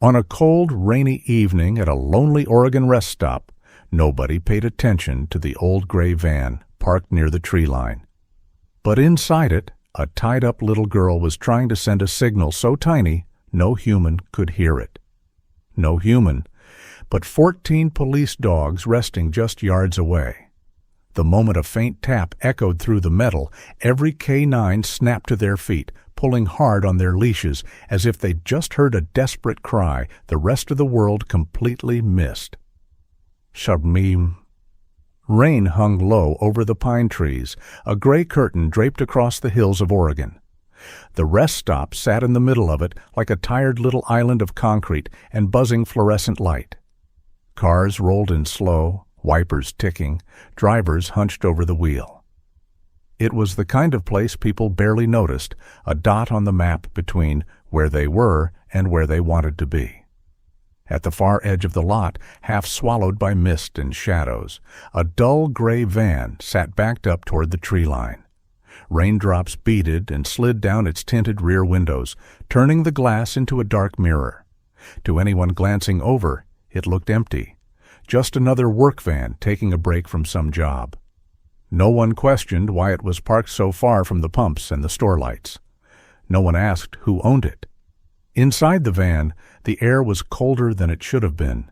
On a cold, rainy evening at a lonely Oregon rest stop, nobody paid attention to the old gray van parked near the tree line. But inside it, a tied-up little girl was trying to send a signal so tiny no human could hear it. No human, but 14 police dogs resting just yards away. The moment a faint tap echoed through the metal, every K9 snapped to their feet, pulling hard on their leashes as if they'd just heard a desperate cry the rest of the world completely missed. Shabmeem. Rain hung low over the pine trees, a gray curtain draped across the hills of Oregon. The rest stop sat in the middle of it like a tired little island of concrete and buzzing fluorescent light. Cars rolled in slow, wipers ticking, drivers hunched over the wheel. It was the kind of place people barely noticed, a dot on the map between where they were and where they wanted to be. At the far edge of the lot, half swallowed by mist and shadows, a dull gray van sat backed up toward the tree line. Raindrops beaded and slid down its tinted rear windows, turning the glass into a dark mirror. To anyone glancing over, it looked empty. Just another work van taking a break from some job. No one questioned why it was parked so far from the pumps and the store lights. No one asked who owned it. Inside the van, the air was colder than it should have been.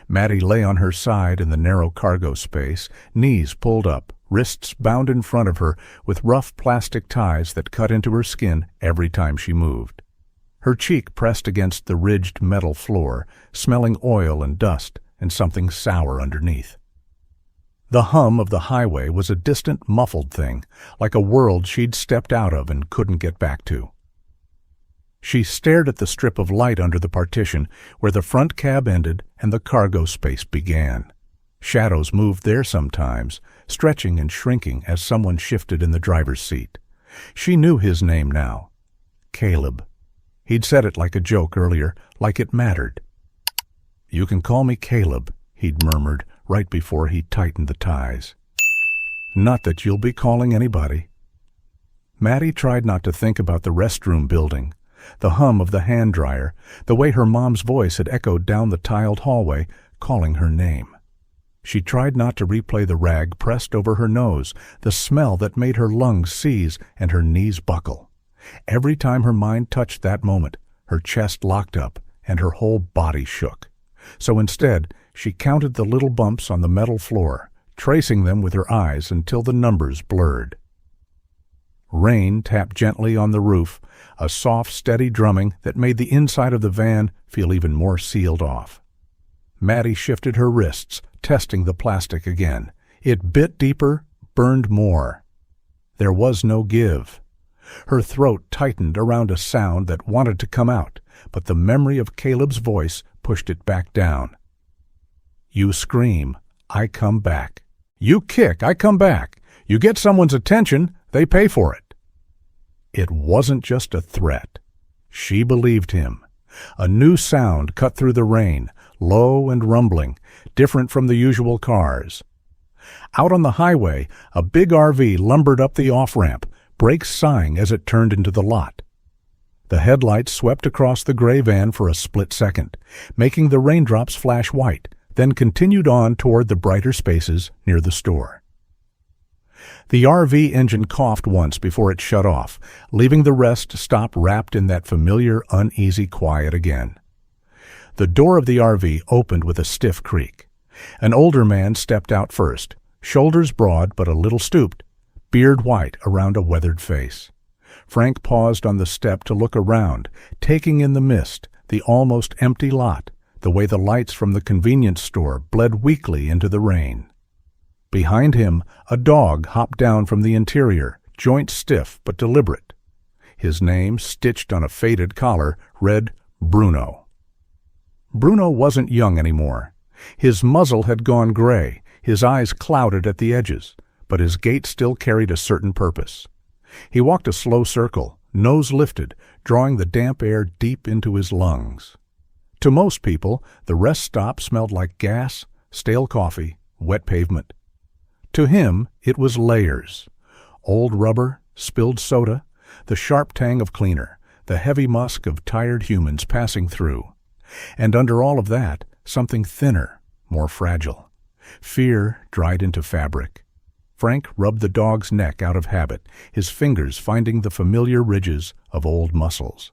Maddie lay on her side in the narrow cargo space, knees pulled up, wrists bound in front of her with rough plastic ties that cut into her skin every time she moved. Her cheek pressed against the ridged metal floor, smelling oil and dust and something sour underneath. The hum of the highway was a distant, muffled thing, like a world she'd stepped out of and couldn't get back to. She stared at the strip of light under the partition where the front cab ended and the cargo space began. Shadows moved there sometimes, stretching and shrinking as someone shifted in the driver's seat. She knew his name now. Caleb. He'd said it like a joke earlier, like it mattered. "You can call me Caleb," he'd murmured right before he tightened the ties. "Not that you'll be calling anybody." Maddie tried not to think about the restroom building, the hum of the hand dryer, the way her mom's voice had echoed down the tiled hallway, calling her name. She tried not to replay the rag pressed over her nose, the smell that made her lungs seize and her knees buckle. Every time her mind touched that moment, her chest locked up and her whole body shook. So instead, she counted the little bumps on the metal floor, tracing them with her eyes until the numbers blurred. Rain tapped gently on the roof, a soft, steady drumming that made the inside of the van feel even more sealed off. Maddie shifted her wrists, testing the plastic again. It bit deeper, burned more. There was no give. Her throat tightened around a sound that wanted to come out, but the memory of Caleb's voice pushed it back down. "You scream, I come back. You kick, I come back. You get someone's attention, they pay for it." It wasn't just a threat. She believed him. A new sound cut through the rain, low and rumbling, different from the usual cars. Out on the highway, a big RV lumbered up the off-ramp, brakes sighing as it turned into the lot. The headlights swept across the gray van for a split second, making the raindrops flash white, then continued on toward the brighter spaces near the store. The RV engine coughed once before it shut off, leaving the rest stop wrapped in that familiar, uneasy quiet again. The door of the RV opened with a stiff creak. An older man stepped out first, shoulders broad but a little stooped, beard white around a weathered face. Frank paused on the step to look around, taking in the mist, the almost empty lot, the way the lights from the convenience store bled weakly into the rain. Behind him, a dog hopped down from the interior, joints stiff but deliberate. His name, stitched on a faded collar, read Bruno. Bruno wasn't young anymore. His muzzle had gone gray, his eyes clouded at the edges, but his gait still carried a certain purpose. He walked a slow circle, nose lifted, drawing the damp air deep into his lungs. To most people, the rest stop smelled like gas, stale coffee, wet pavement. To him, it was layers. Old rubber, spilled soda, the sharp tang of cleaner, the heavy musk of tired humans passing through. And under all of that, something thinner, more fragile. Fear dried into fabric. Frank rubbed the dog's neck out of habit, his fingers finding the familiar ridges of old muscles.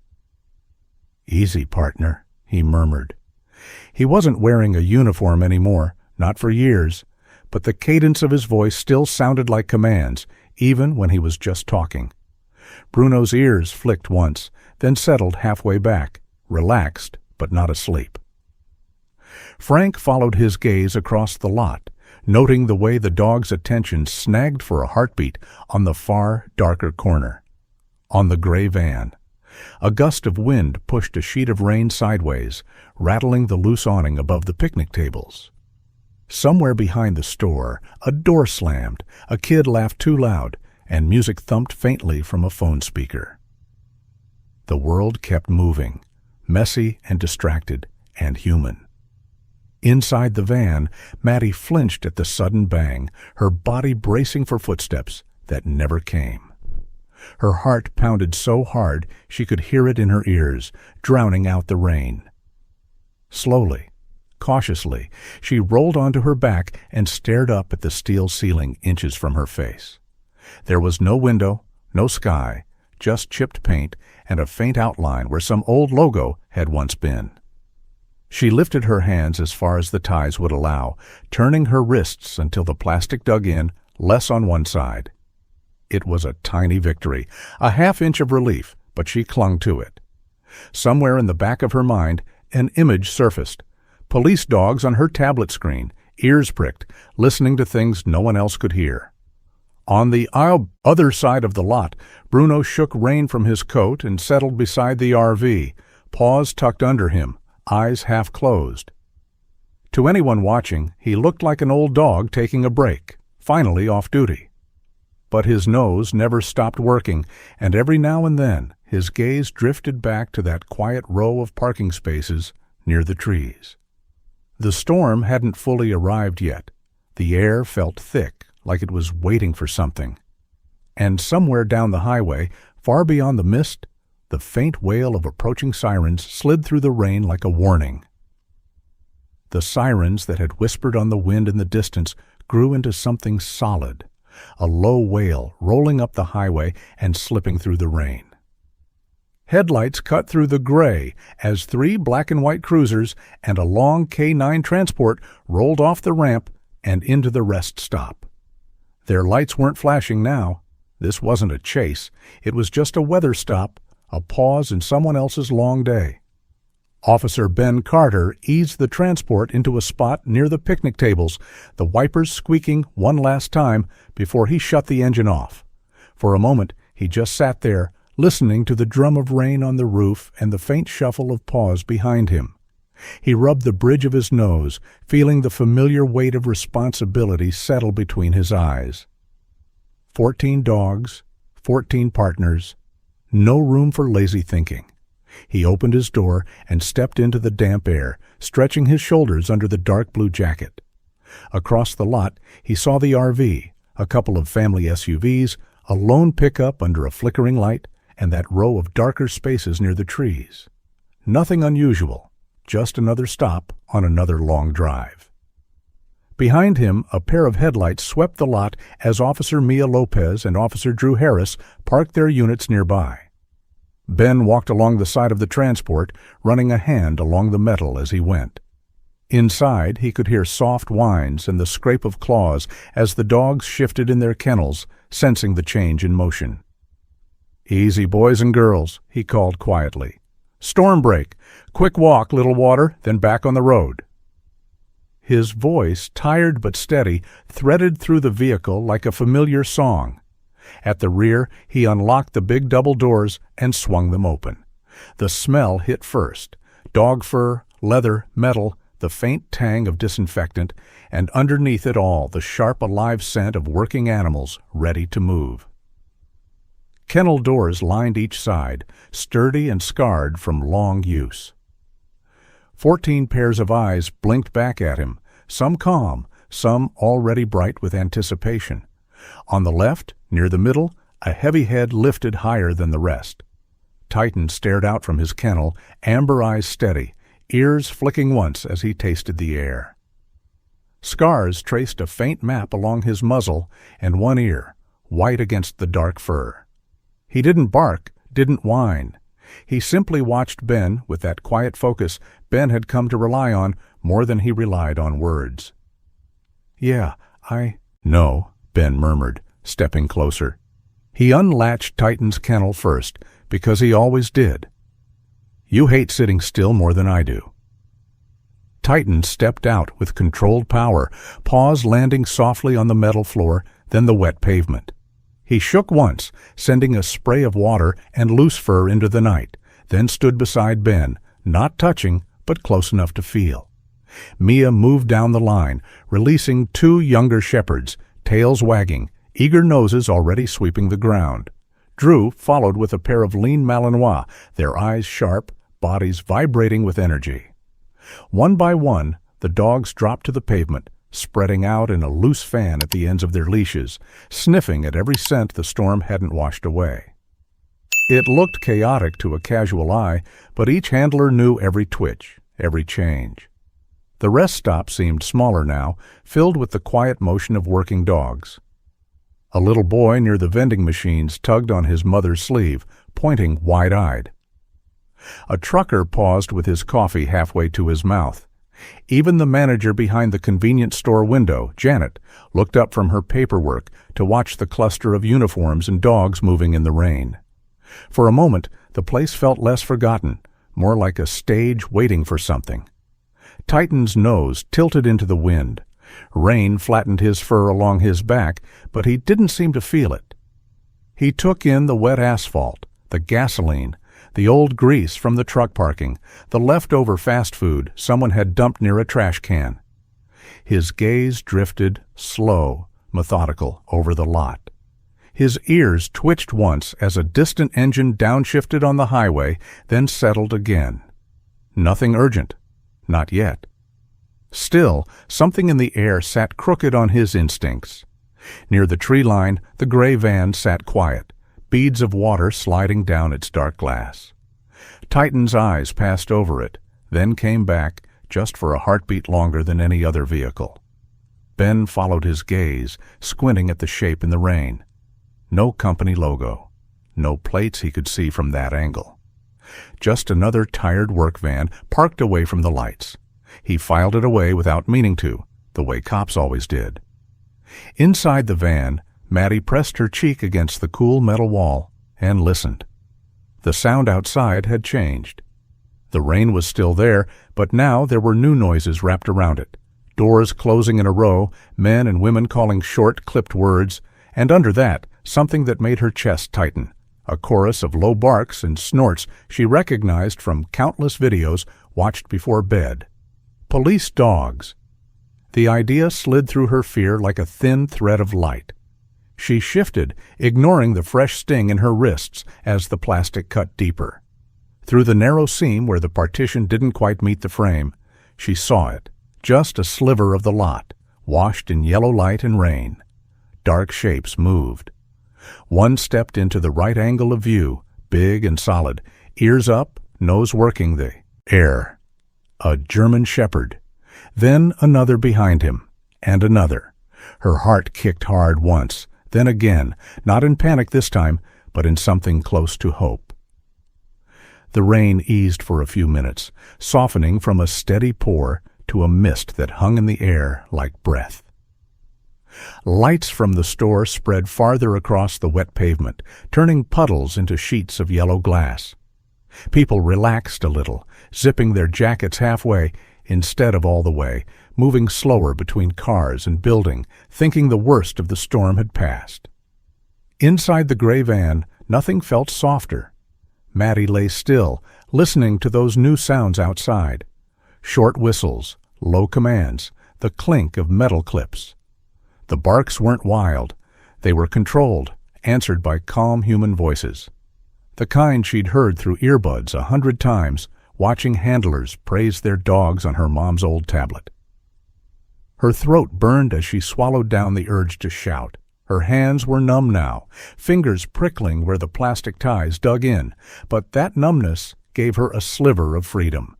"Easy, partner," he murmured. He wasn't wearing a uniform anymore, not for years, but the cadence of his voice still sounded like commands, even when he was just talking. Bruno's ears flicked once, then settled halfway back, relaxed but not asleep. Frank followed his gaze across the lot, noting the way the dog's attention snagged for a heartbeat on the far, darker corner. On the gray van. A gust of wind pushed a sheet of rain sideways, rattling the loose awning above the picnic tables. Somewhere behind the store, a door slammed, a kid laughed too loud, and music thumped faintly from a phone speaker. The world kept moving, messy and distracted and human. Inside the van, Maddie flinched at the sudden bang, her body bracing for footsteps that never came. Her heart pounded so hard she could hear it in her ears, drowning out the rain. Slowly, cautiously, she rolled onto her back and stared up at the steel ceiling inches from her face. There was no window, no sky, just chipped paint and a faint outline where some old logo had once been. She lifted her hands as far as the ties would allow, turning her wrists until the plastic dug in, less on one side. It was a tiny victory, a half-inch of relief, but she clung to it. Somewhere in the back of her mind, an image surfaced. Police dogs on her tablet screen, ears pricked, listening to things no one else could hear. On the other side of the lot, Bruno shook rain from his coat and settled beside the RV, paws tucked under him, eyes half closed. To anyone watching, he looked like an old dog taking a break, finally off duty. But his nose never stopped working, and every now and then his gaze drifted back to that quiet row of parking spaces near the trees. The storm hadn't fully arrived yet. The air felt thick, like it was waiting for something. And somewhere down the highway, far beyond the mist, the faint wail of approaching sirens slid through the rain like a warning. The sirens that had whispered on the wind in the distance grew into something solid, a low wail rolling up the highway and slipping through the rain. Headlights cut through the gray as 3 black and white cruisers and a long K9 transport rolled off the ramp and into the rest stop. Their lights weren't flashing now. This wasn't a chase. It was just a weather stop, a pause in someone else's long day. Officer Ben Carter eased the transport into a spot near the picnic tables, the wipers squeaking one last time before he shut the engine off. For a moment, he just sat there, listening to the drum of rain on the roof and the faint shuffle of paws behind him. He rubbed the bridge of his nose, feeling the familiar weight of responsibility settle between his eyes. 14 dogs, 14 partners, no room for lazy thinking. He opened his door and stepped into the damp air, stretching his shoulders under the dark blue jacket. Across the lot, he saw the RV, a couple of family SUVs, a lone pickup under a flickering light, and that row of darker spaces near the trees. Nothing unusual, just another stop on another long drive. Behind him, a pair of headlights swept the lot as Officer Mia Lopez and Officer Drew Harris parked their units nearby. Ben walked along the side of the transport, running a hand along the metal as he went. Inside, he could hear soft whines and the scrape of claws as the dogs shifted in their kennels, sensing the change in motion. "Easy, boys and girls," he called quietly. "Storm break. Quick walk, little water, then back on the road." His voice, tired but steady, threaded through the vehicle like a familiar song. At the rear, he unlocked the big double doors and swung them open. The smell hit first. Dog fur, leather, metal, the faint tang of disinfectant, and underneath it all the sharp, alive scent of working animals ready to move. Kennel doors lined each side, sturdy and scarred from long use. 14 pairs of eyes blinked back at him, some calm, some already bright with anticipation. On the left, near the middle, a heavy head lifted higher than the rest. Titan stared out from his kennel, amber eyes steady, ears flicking once as he tasted the air. Scars traced a faint map along his muzzle and one ear, white against the dark fur. He didn't bark, didn't whine. He simply watched Ben with that quiet focus Ben had come to rely on more than he relied on words. "Yeah, No," Ben murmured, stepping closer. He unlatched Titan's kennel first, because he always did. "You hate sitting still more than I do." Titan stepped out with controlled power, paws landing softly on the metal floor, then the wet pavement. He shook once, sending a spray of water and loose fur into the night, then stood beside Ben, not touching, but close enough to feel. Mia moved down the line, releasing 2 younger shepherds, tails wagging, eager noses already sweeping the ground. Drew followed with a pair of lean Malinois, their eyes sharp, bodies vibrating with energy. One by one, the dogs dropped to the pavement, spreading out in a loose fan at the ends of their leashes, sniffing at every scent the storm hadn't washed away. It looked chaotic to a casual eye, but each handler knew every twitch, every change. The rest stop seemed smaller now, filled with the quiet motion of working dogs. A little boy near the vending machines tugged on his mother's sleeve, pointing wide-eyed. A trucker paused with his coffee halfway to his mouth. Even the manager behind the convenience store window, Janet, looked up from her paperwork to watch the cluster of uniforms and dogs moving in the rain. For a moment, the place felt less forgotten, more like a stage waiting for something. Titan's nose tilted into the wind. Rain flattened his fur along his back, but he didn't seem to feel it. He took in the wet asphalt, the gasoline, the old grease from the truck parking, the leftover fast food someone had dumped near a trash can. His gaze drifted, slow, methodical, over the lot. His ears twitched once as a distant engine downshifted on the highway, then settled again. Nothing urgent. Not yet. Still, something in the air sat crooked on his instincts. Near the tree line, the gray van sat quiet, beads of water sliding down its dark glass. Titan's eyes passed over it, then came back, just for a heartbeat longer than any other vehicle. Ben followed his gaze, squinting at the shape in the rain. No company logo. No plates he could see from that angle. Just another tired work van parked away from the lights. He filed it away without meaning to, the way cops always did. Inside the van, Maddie pressed her cheek against the cool metal wall and listened. The sound outside had changed. The rain was still there, but now there were new noises wrapped around it. Doors closing in a row, men and women calling short, clipped words, and under that, something that made her chest tighten. A chorus of low barks and snorts she recognized from countless videos watched before bed. Police dogs. The idea slid through her fear like a thin thread of light. She shifted, ignoring the fresh sting in her wrists as the plastic cut deeper. Through the narrow seam where the partition didn't quite meet the frame, she saw it, just a sliver of the lot, washed in yellow light and rain. Dark shapes moved. One stepped into the right angle of view, big and solid, ears up, nose working the air. A German shepherd. Then another behind him, and another. Her heart kicked hard once, then again, not in panic this time, but in something close to hope. The rain eased for a few minutes, softening from a steady pour to a mist that hung in the air like breath. Lights from the store spread farther across the wet pavement, turning puddles into sheets of yellow glass. People relaxed a little, zipping their jackets halfway instead of all the way, moving slower between cars and building, thinking the worst of the storm had passed. Inside the gray van, nothing felt softer. Maddie lay still, listening to those new sounds outside. Short whistles, low commands, the clink of metal clips. The barks weren't wild. They were controlled, answered by calm human voices. The kind she'd heard through earbuds 100 times, watching handlers praise their dogs on her mom's old tablet. Her throat burned as she swallowed down the urge to shout. Her hands were numb now, fingers prickling where the plastic ties dug in, but that numbness gave her a sliver of freedom.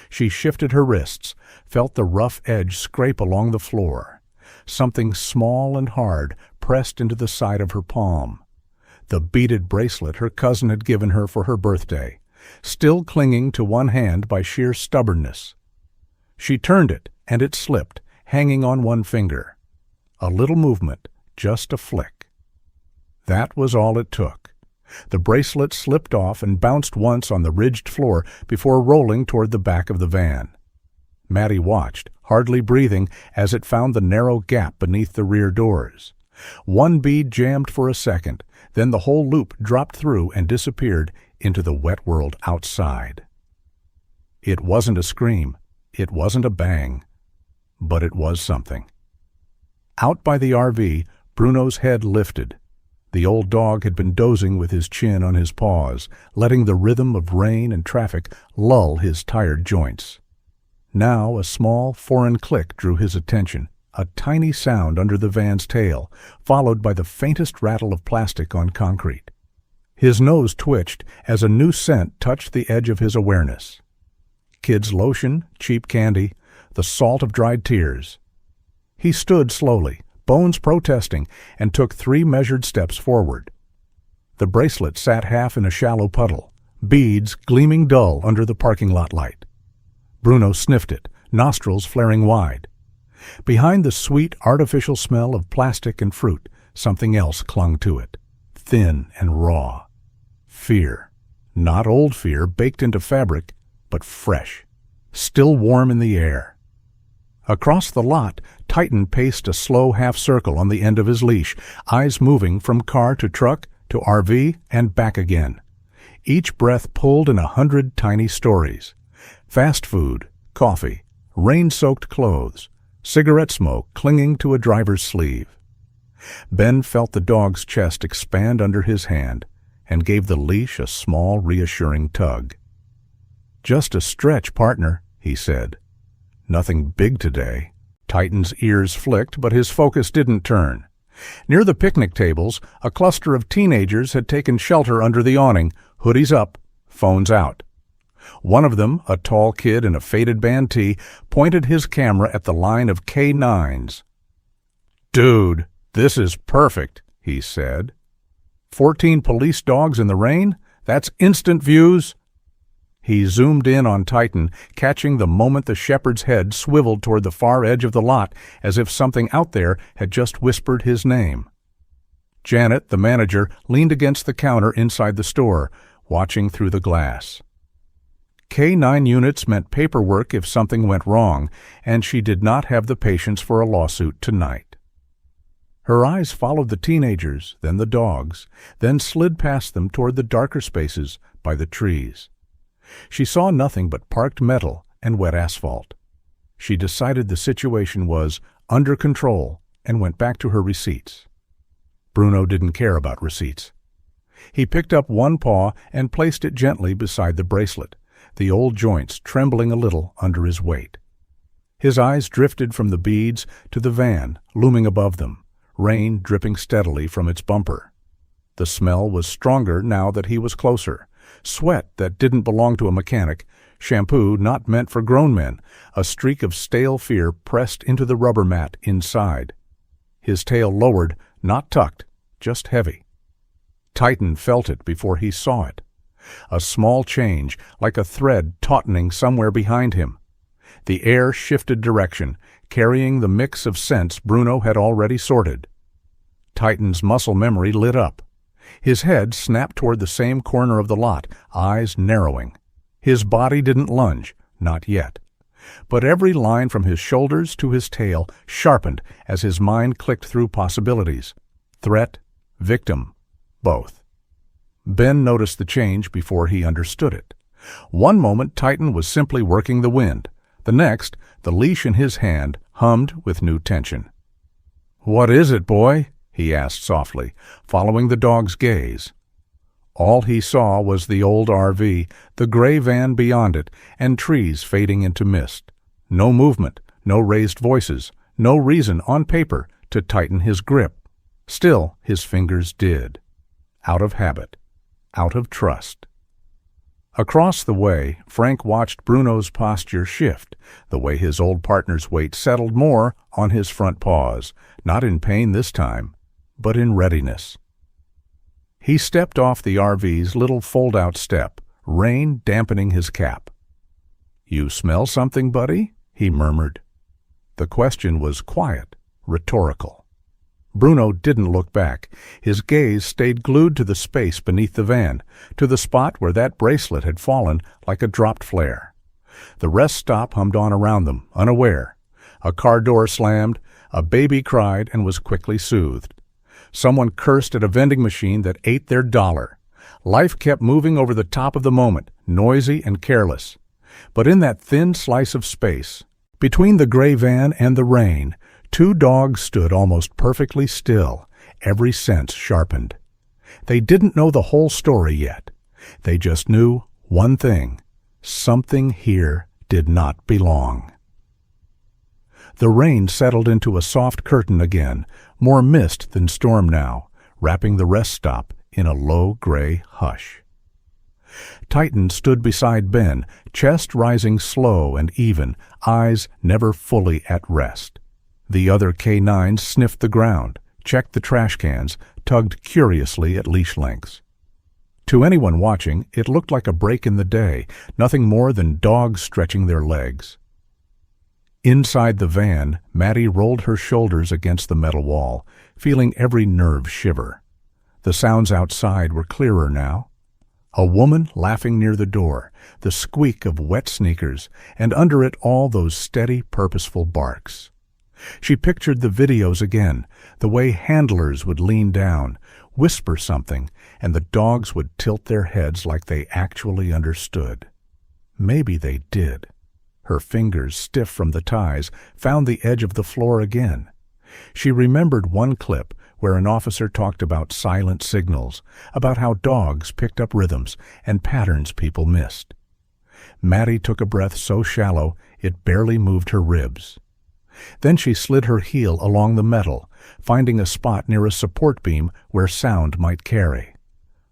She shifted her wrists, felt the rough edge scrape along the floor. Something small and hard pressed into the side of her palm. The beaded bracelet her cousin had given her for her birthday, still clinging to one hand by sheer stubbornness. She turned it, and it slipped, hanging on one finger. A little movement, just a flick. That was all it took. The bracelet slipped off and bounced once on the ridged floor before rolling toward the back of the van. Maddie watched, hardly breathing, as it found the narrow gap beneath the rear doors. One bead jammed for a second, then the whole loop dropped through and disappeared into the wet world outside. It wasn't a scream, it wasn't a bang, but it was something. Out by the RV, Bruno's head lifted. The old dog had been dozing with his chin on his paws, letting the rhythm of rain and traffic lull his tired joints. Now a small, foreign click drew his attention, a tiny sound under the van's tail, followed by the faintest rattle of plastic on concrete. His nose twitched as a new scent touched the edge of his awareness. Kids' lotion, cheap candy, the salt of dried tears. He stood slowly, bones protesting, and took 3 measured steps forward. The bracelet sat half in a shallow puddle, beads gleaming dull under the parking lot light. Bruno sniffed it, nostrils flaring wide. Behind the sweet, artificial smell of plastic and fruit, something else clung to it, thin and raw. Fear. Not old fear baked into fabric, but fresh, still warm in the air. Across the lot, Titan paced a slow half-circle on the end of his leash, eyes moving from car to truck to RV and back again. Each breath pulled in 100 tiny stories. Fast food, coffee, rain-soaked clothes, cigarette smoke clinging to a driver's sleeve. Ben felt the dog's chest expand under his hand and gave the leash a small, reassuring tug. "Just a stretch, partner," he said. "Nothing big today." Titan's ears flicked, but his focus didn't turn. Near the picnic tables, a cluster of teenagers had taken shelter under the awning, hoodies up, phones out. One of them, a tall kid in a faded band tee, pointed his camera at the line of K9s. "Dude, this is perfect," he said. 14 police dogs in the rain? That's instant views. He zoomed in on Titan, catching the moment the shepherd's head swiveled toward the far edge of the lot as if something out there had just whispered his name. Janet, the manager, leaned against the counter inside the store, watching through the glass. K9 units meant paperwork if something went wrong, and she did not have the patience for a lawsuit tonight. Her eyes followed the teenagers, then the dogs, then slid past them toward the darker spaces by the trees. She saw nothing but parked metal and wet asphalt. She decided the situation was under control and went back to her receipts. Bruno didn't care about receipts. He picked up one paw and placed it gently beside the bracelet, the old joints trembling a little under his weight. His eyes drifted from the beads to the van looming above them, rain dripping steadily from its bumper. The smell was stronger now that he was closer. Sweat that didn't belong to a mechanic, shampoo not meant for grown men, a streak of stale fear pressed into the rubber mat inside. His tail lowered, not tucked, just heavy. Titan felt it before he saw it. A small change, like a thread tautening somewhere behind him. The air shifted direction, carrying the mix of scents Bruno had already sorted. Titan's muscle memory lit up. His head snapped toward the same corner of the lot, eyes narrowing. His body didn't lunge, not yet. But every line from his shoulders to his tail sharpened as his mind clicked through possibilities. Threat, victim, both. Ben noticed the change before he understood it. One moment Titan was simply working the wind. The next, the leash in his hand hummed with new tension. "What is it, boy?" he asked softly, following the dog's gaze. All he saw was the old RV, the gray van beyond it, and trees fading into mist. No movement, no raised voices, no reason on paper to tighten his grip. Still, his fingers did. Out of habit, out of trust. Across the way, Frank watched Bruno's posture shift, the way his old partner's weight settled more on his front paws, not in pain this time, but in readiness. He stepped off the RV's little fold-out step, rain dampening his cap. "You smell something, buddy?" he murmured. The question was quiet, rhetorical. Bruno didn't look back. His gaze stayed glued to the space beneath the van, to the spot where that bracelet had fallen like a dropped flare. The rest stop hummed on around them, unaware. A car door slammed, a baby cried and was quickly soothed. Someone cursed at a vending machine that ate their dollar. Life kept moving over the top of the moment, noisy and careless. But in that thin slice of space, between the gray van and the rain, two dogs stood almost perfectly still, every sense sharpened. They didn't know the whole story yet. They just knew one thing: something here did not belong. The rain settled into a soft curtain again, more mist than storm now, wrapping the rest stop in a low gray hush. Titan stood beside Ben, chest rising slow and even, eyes never fully at rest. The other K9s sniffed the ground, checked the trash cans, tugged curiously at leash lengths. To anyone watching, it looked like a break in the day, nothing more than dogs stretching their legs. Inside the van, Maddie rolled her shoulders against the metal wall, feeling every nerve shiver. The sounds outside were clearer now. A woman laughing near the door, the squeak of wet sneakers, and under it all those steady, purposeful barks. She pictured the videos again, the way handlers would lean down, whisper something, and the dogs would tilt their heads like they actually understood. Maybe they did. Her fingers, stiff from the ties, found the edge of the floor again. She remembered one clip where an officer talked about silent signals, about how dogs picked up rhythms and patterns people missed. Maddie took a breath so shallow it barely moved her ribs. Then she slid her heel along the metal, finding a spot near a support beam where sound might carry.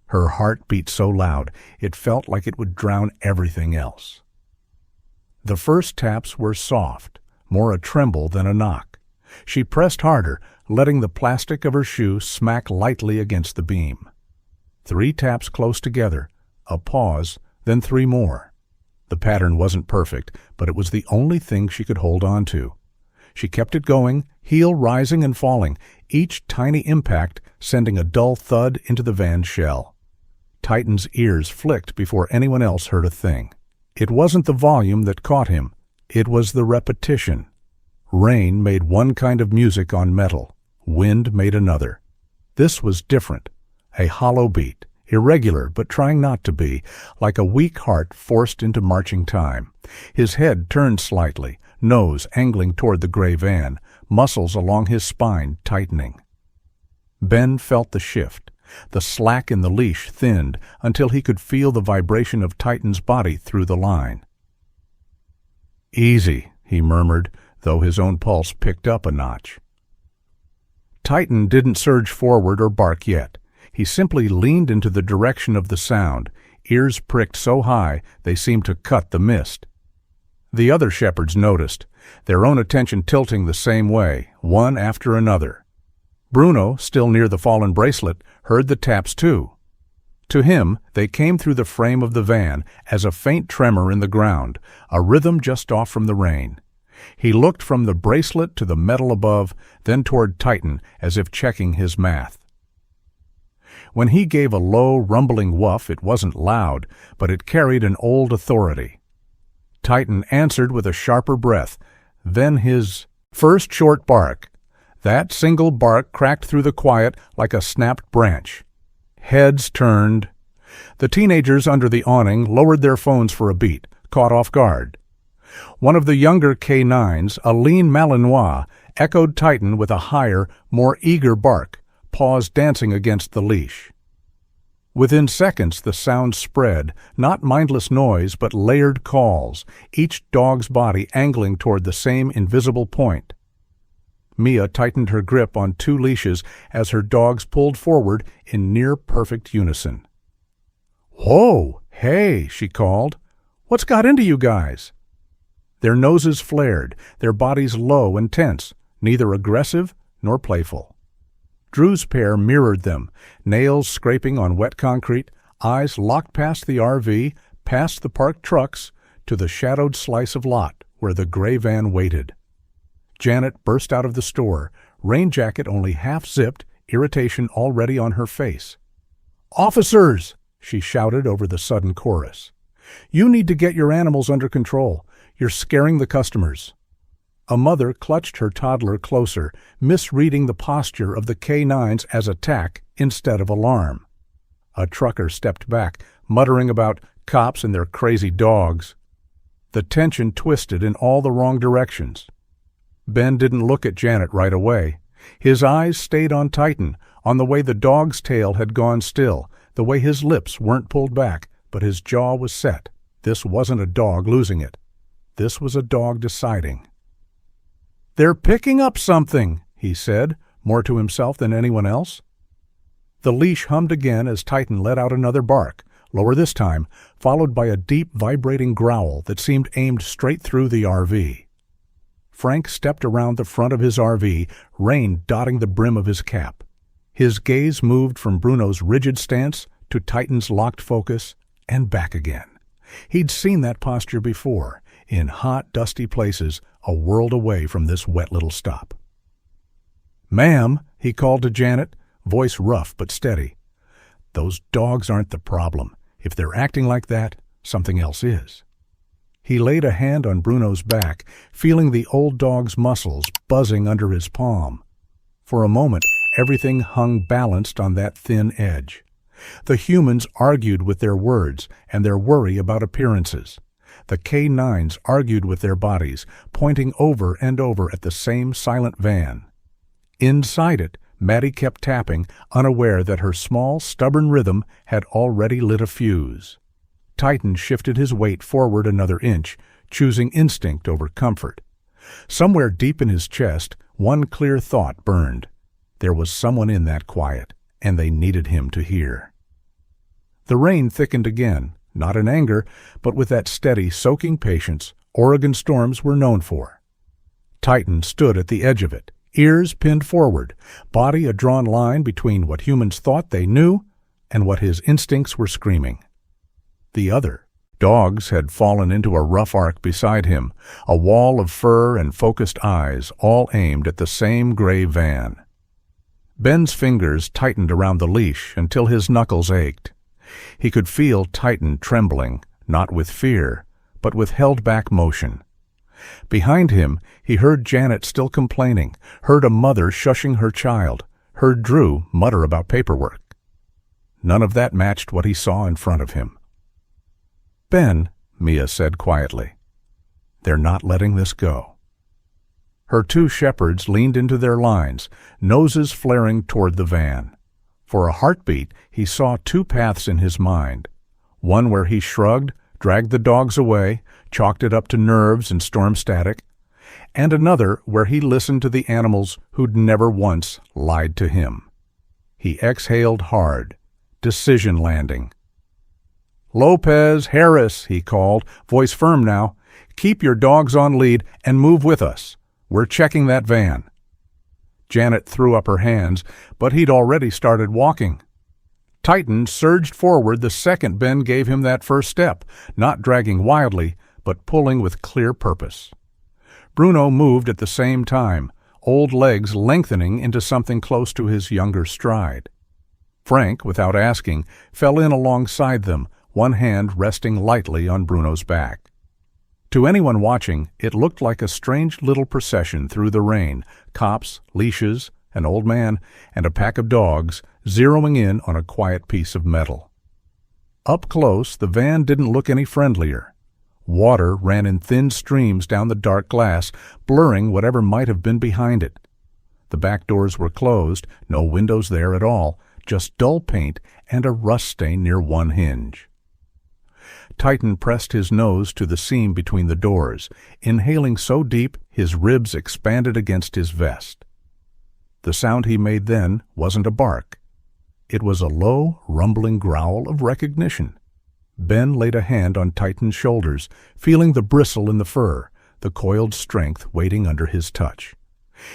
Her heart beat so loud it felt like it would drown everything else. The first taps were soft, more a tremble than a knock. She pressed harder, letting the plastic of her shoe smack lightly against the beam. 3 taps close together, a pause, then 3 more. The pattern wasn't perfect, but it was the only thing she could hold on to. She kept it going, heel rising and falling, each tiny impact sending a dull thud into the van's shell. Titan's ears flicked before anyone else heard a thing. It wasn't the volume that caught him. It was the repetition. Rain made one kind of music on metal. Wind made another. This was different. A hollow beat, irregular but trying not to be, like a weak heart forced into marching time. His head turned slightly, nose angling toward the gray van, muscles along his spine tightening. Ben felt the shift. The slack in the leash thinned until he could feel the vibration of Titan's body through the line. "Easy," he murmured, though his own pulse picked up a notch. Titan didn't surge forward or bark yet. He simply leaned into the direction of the sound, ears pricked so high they seemed to cut the mist. The other shepherds noticed, their own attention tilting the same way, one after another. Bruno, still near the fallen bracelet, heard the taps too. To him, they came through the frame of the van as a faint tremor in the ground, a rhythm just off from the rain. He looked from the bracelet to the metal above, then toward Titan as if checking his math. When he gave a low, rumbling woof, it wasn't loud, but it carried an old authority. Titan answered with a sharper breath, then his first short bark. That single bark cracked through the quiet like a snapped branch. Heads turned. The teenagers under the awning lowered their phones for a beat, caught off guard. One of the younger K9s, a lean Malinois, echoed Titan with a higher, more eager bark, paws dancing against the leash. Within seconds the sound spread, not mindless noise but layered calls, each dog's body angling toward the same invisible point. Mia tightened her grip on 2 leashes as her dogs pulled forward in near-perfect unison. "Whoa!" "Hey," she called. "What's got into you guys?" Their noses flared, their bodies low and tense, neither aggressive nor playful. Drew's pair mirrored them, nails scraping on wet concrete, eyes locked past the RV, past the parked trucks, to the shadowed slice of lot where the gray van waited. Janet burst out of the store, rain jacket only half-zipped, irritation already on her face. "Officers!" she shouted over the sudden chorus. "You need to get your animals under control. You're scaring the customers." A mother clutched her toddler closer, misreading the posture of the K9s as attack instead of alarm. A trucker stepped back, muttering about cops and their crazy dogs. The tension twisted in all the wrong directions. Ben didn't look at Janet right away. His eyes stayed on Titan, on the way the dog's tail had gone still, the way his lips weren't pulled back, but his jaw was set. This wasn't a dog losing it. This was a dog deciding. "They're picking up something," he said, more to himself than anyone else. The leash hummed again as Titan let out another bark, lower this time, followed by a deep, vibrating growl that seemed aimed straight through the RV. Frank stepped around the front of his RV, rain dotting the brim of his cap. His gaze moved from Bruno's rigid stance to Titan's locked focus and back again. He'd seen that posture before, in hot, dusty places a world away from this wet little stop. "Ma'am," he called to Janet, voice rough but steady. "Those dogs aren't the problem. If they're acting like that, something else is." He laid a hand on Bruno's back, feeling the old dog's muscles buzzing under his palm. For a moment, everything hung balanced on that thin edge. The humans argued with their words and their worry about appearances. The K9s argued with their bodies, pointing over and over at the same silent van. Inside it, Maddie kept tapping, unaware that her small, stubborn rhythm had already lit a fuse. Titan shifted his weight forward another inch, choosing instinct over comfort. Somewhere deep in his chest, one clear thought burned. There was someone in that quiet, and they needed him to hear. The rain thickened again, not in anger, but with that steady, soaking patience Oregon storms were known for. Titan stood at the edge of it, ears pinned forward, body a drawn line between what humans thought they knew and what his instincts were screaming. The other dogs had fallen into a rough arc beside him, a wall of fur and focused eyes, all aimed at the same gray van. Ben's fingers tightened around the leash until his knuckles ached. He could feel Titan trembling, not with fear, but with held-back motion. Behind him, he heard Janet still complaining, heard a mother shushing her child, heard Drew mutter about paperwork. None of that matched what he saw in front of him. "Ben," Mia said quietly, "they're not letting this go." Her two shepherds leaned into their lines, noses flaring toward the van. For a heartbeat, he saw two paths in his mind. One where he shrugged, dragged the dogs away, chalked it up to nerves and storm static, and another where he listened to the animals who'd never once lied to him. He exhaled hard, decision landing. "Lopez, Harris," he called, voice firm now, "keep your dogs on lead and move with us. We're checking that van." Janet threw up her hands, but he'd already started walking. Titan surged forward the second Ben gave him that first step, not dragging wildly, but pulling with clear purpose. Bruno moved at the same time, old legs lengthening into something close to his younger stride. Frank, without asking, fell in alongside them, one hand resting lightly on Bruno's back. To anyone watching, it looked like a strange little procession through the rain, cops, leashes, an old man, and a pack of dogs, zeroing in on a quiet piece of metal. Up close, the van didn't look any friendlier. Water ran in thin streams down the dark glass, blurring whatever might have been behind it. The back doors were closed, no windows there at all, just dull paint and a rust stain near one hinge. Titan pressed his nose to the seam between the doors, inhaling so deep his ribs expanded against his vest. The sound he made then wasn't a bark. It was a low, rumbling growl of recognition. Ben laid a hand on Titan's shoulders, feeling the bristle in the fur, the coiled strength waiting under his touch.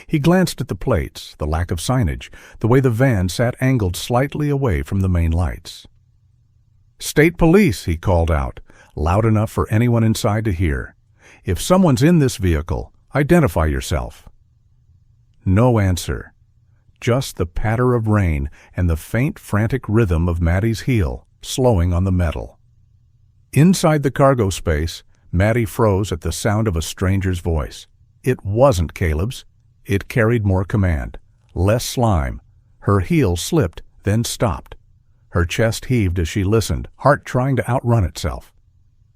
He glanced at the plates, the lack of signage, the way the van sat angled slightly away from the main lights. "State Police," he called out, loud enough for anyone inside to hear. "If someone's in this vehicle, identify yourself." No answer. Just the patter of rain and the faint, frantic rhythm of Maddie's heel, slowing on the metal. Inside the cargo space, Maddie froze at the sound of a stranger's voice. It wasn't Caleb's. It carried more command, less slime. Her heel slipped, then stopped. Her chest heaved as she listened, heart trying to outrun itself.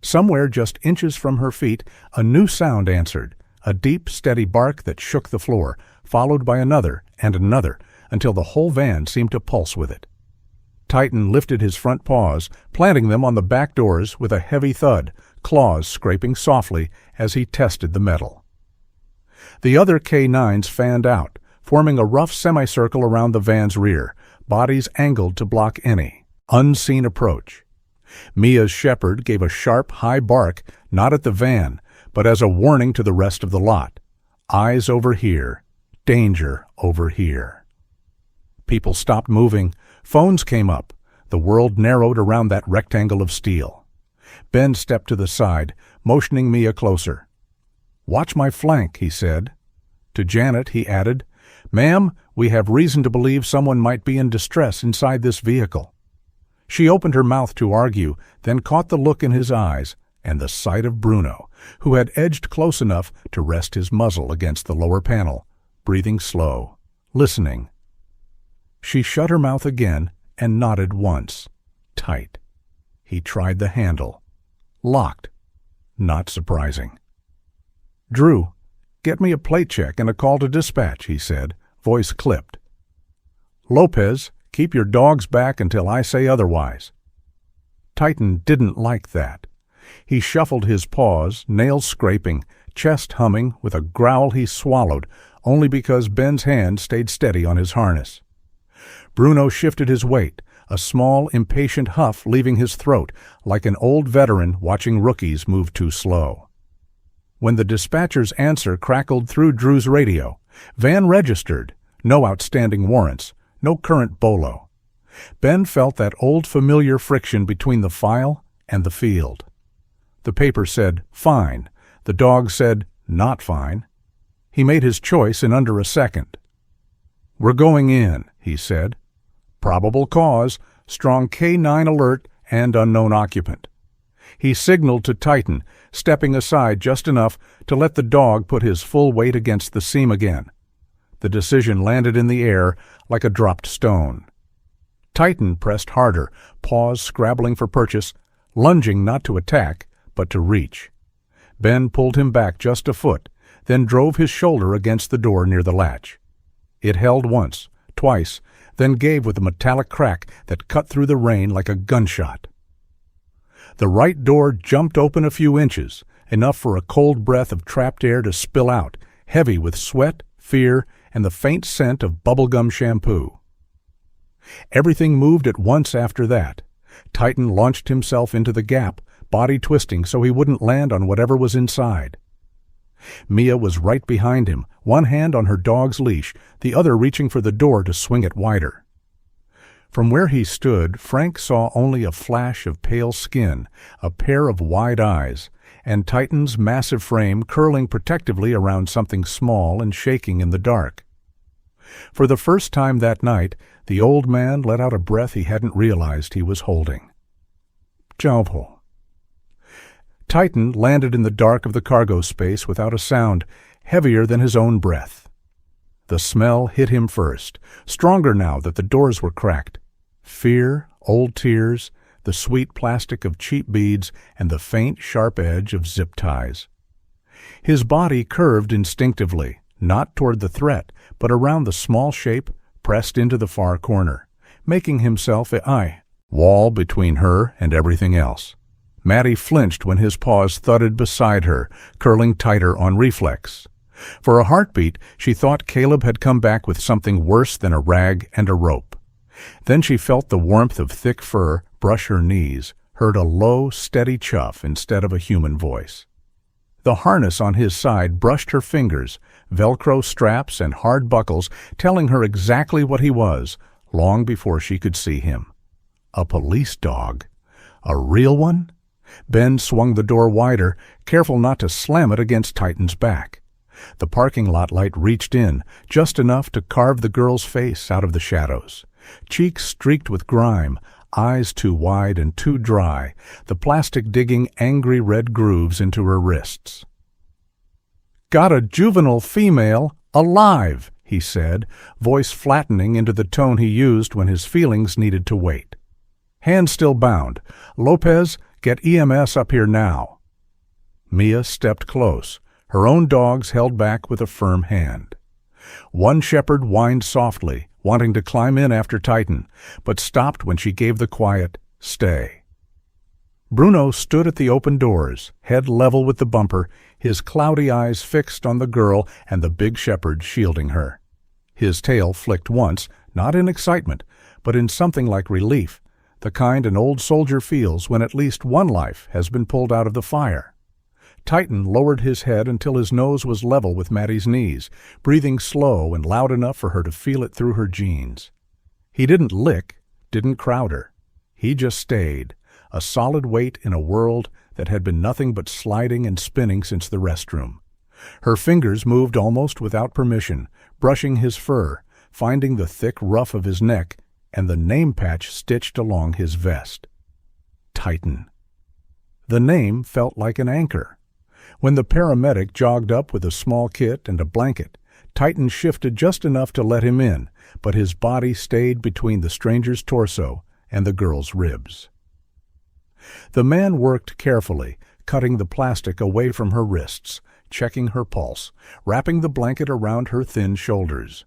Somewhere just inches from her feet, a new sound answered, a deep, steady bark that shook the floor, followed by another and another, until the whole van seemed to pulse with it. Titan lifted his front paws, planting them on the back doors with a heavy thud, claws scraping softly as he tested the metal. The other K9s fanned out, forming a rough semicircle around the van's rear, bodies angled to block any unseen approach. Mia's shepherd gave a sharp, high bark, not at the van, but as a warning to the rest of the lot. Eyes over here. Danger over here. People stopped moving. Phones came up. The world narrowed around that rectangle of steel. Ben stepped to the side, motioning Mia closer. "Watch my flank," he said. To Janet, he added, "Ma'am, we have reason to believe someone might be in distress inside this vehicle." She opened her mouth to argue, then caught the look in his eyes and the sight of Bruno, who had edged close enough to rest his muzzle against the lower panel, breathing slow, listening. She shut her mouth again and nodded once, tight. He tried the handle. Locked. Not surprising. "Drew, get me a plate check and a call to dispatch," he said, voice clipped. "Lopez, keep your dogs back until I say otherwise." Titan didn't like that. He shuffled his paws, nails scraping, chest humming, with a growl he swallowed, only because Ben's hand stayed steady on his harness. Bruno shifted his weight, a small, impatient huff leaving his throat, like an old veteran watching rookies move too slow. When the dispatcher's answer crackled through Drew's radio, van registered, no outstanding warrants, no current bolo. Ben felt that old familiar friction between the file and the field. The paper said, "Fine." The dog said, "Not fine." He made his choice in under a second. "We're going in," he said. "Probable cause, strong K9 alert, and unknown occupant." He signaled to Titan, stepping aside just enough to let the dog put his full weight against the seam again. The decision landed in the air like a dropped stone. Titan pressed harder, paws scrabbling for purchase, lunging not to attack, but to reach. Ben pulled him back just a foot, then drove his shoulder against the door near the latch. It held once, twice, then gave with a metallic crack that cut through the rain like a gunshot. The right door jumped open a few inches, enough for a cold breath of trapped air to spill out, heavy with sweat, fear, and the faint scent of bubblegum shampoo. Everything moved at once after that. Titan launched himself into the gap, body twisting so he wouldn't land on whatever was inside. Mia was right behind him, one hand on her dog's leash, the other reaching for the door to swing it wider. From where he stood, Frank saw only a flash of pale skin, a pair of wide eyes, and Titan's massive frame curling protectively around something small and shaking in the dark. For the first time that night, the old man let out a breath he hadn't realized he was holding. Jauho. Titan landed in the dark of the cargo space without a sound, heavier than his own breath. The smell hit him first, stronger now that the doors were cracked. Fear, old tears, the sweet plastic of cheap beads, and the faint, sharp edge of zip ties. His body curved instinctively, not toward the threat, but around the small shape pressed into the far corner, making himself a wall between her and everything else. Maddie flinched when his paws thudded beside her, curling tighter on reflex. For a heartbeat, she thought Caleb had come back with something worse than a rag and a rope. Then she felt the warmth of thick fur brush her knees, heard a low, steady chuff instead of a human voice. The harness on his side brushed her fingers, Velcro straps and hard buckles telling her exactly what he was, long before she could see him. A police dog. A real one? Ben swung the door wider, careful not to slam it against Titan's back. The parking lot light reached in, just enough to carve the girl's face out of the shadows. Cheeks streaked with grime, eyes too wide and too dry, the plastic digging angry red grooves into her wrists. "Got a juvenile female, alive," he said, voice flattening into the tone he used when his feelings needed to wait. "Hands still bound. Lopez, get EMS up here now." Mia stepped close, her own dogs held back with a firm hand. One shepherd whined softly, wanting to climb in after Titan, but stopped when she gave the quiet, "Stay." Bruno stood at the open doors, head level with the bumper, his cloudy eyes fixed on the girl and the big shepherd shielding her. His tail flicked once, not in excitement, but in something like relief, the kind an old soldier feels when at least one life has been pulled out of the fire. Titan lowered his head until his nose was level with Maddie's knees, breathing slow and loud enough for her to feel it through her jeans. He didn't lick, didn't crowd her. He just stayed, a solid weight in a world that had been nothing but sliding and spinning since the restroom. Her fingers moved almost without permission, brushing his fur, finding the thick ruff of his neck and the name patch stitched along his vest. Titan. The name felt like an anchor. When the paramedic jogged up with a small kit and a blanket, Titan shifted just enough to let him in, but his body stayed between the stranger's torso and the girl's ribs. The man worked carefully, cutting the plastic away from her wrists, checking her pulse, wrapping the blanket around her thin shoulders.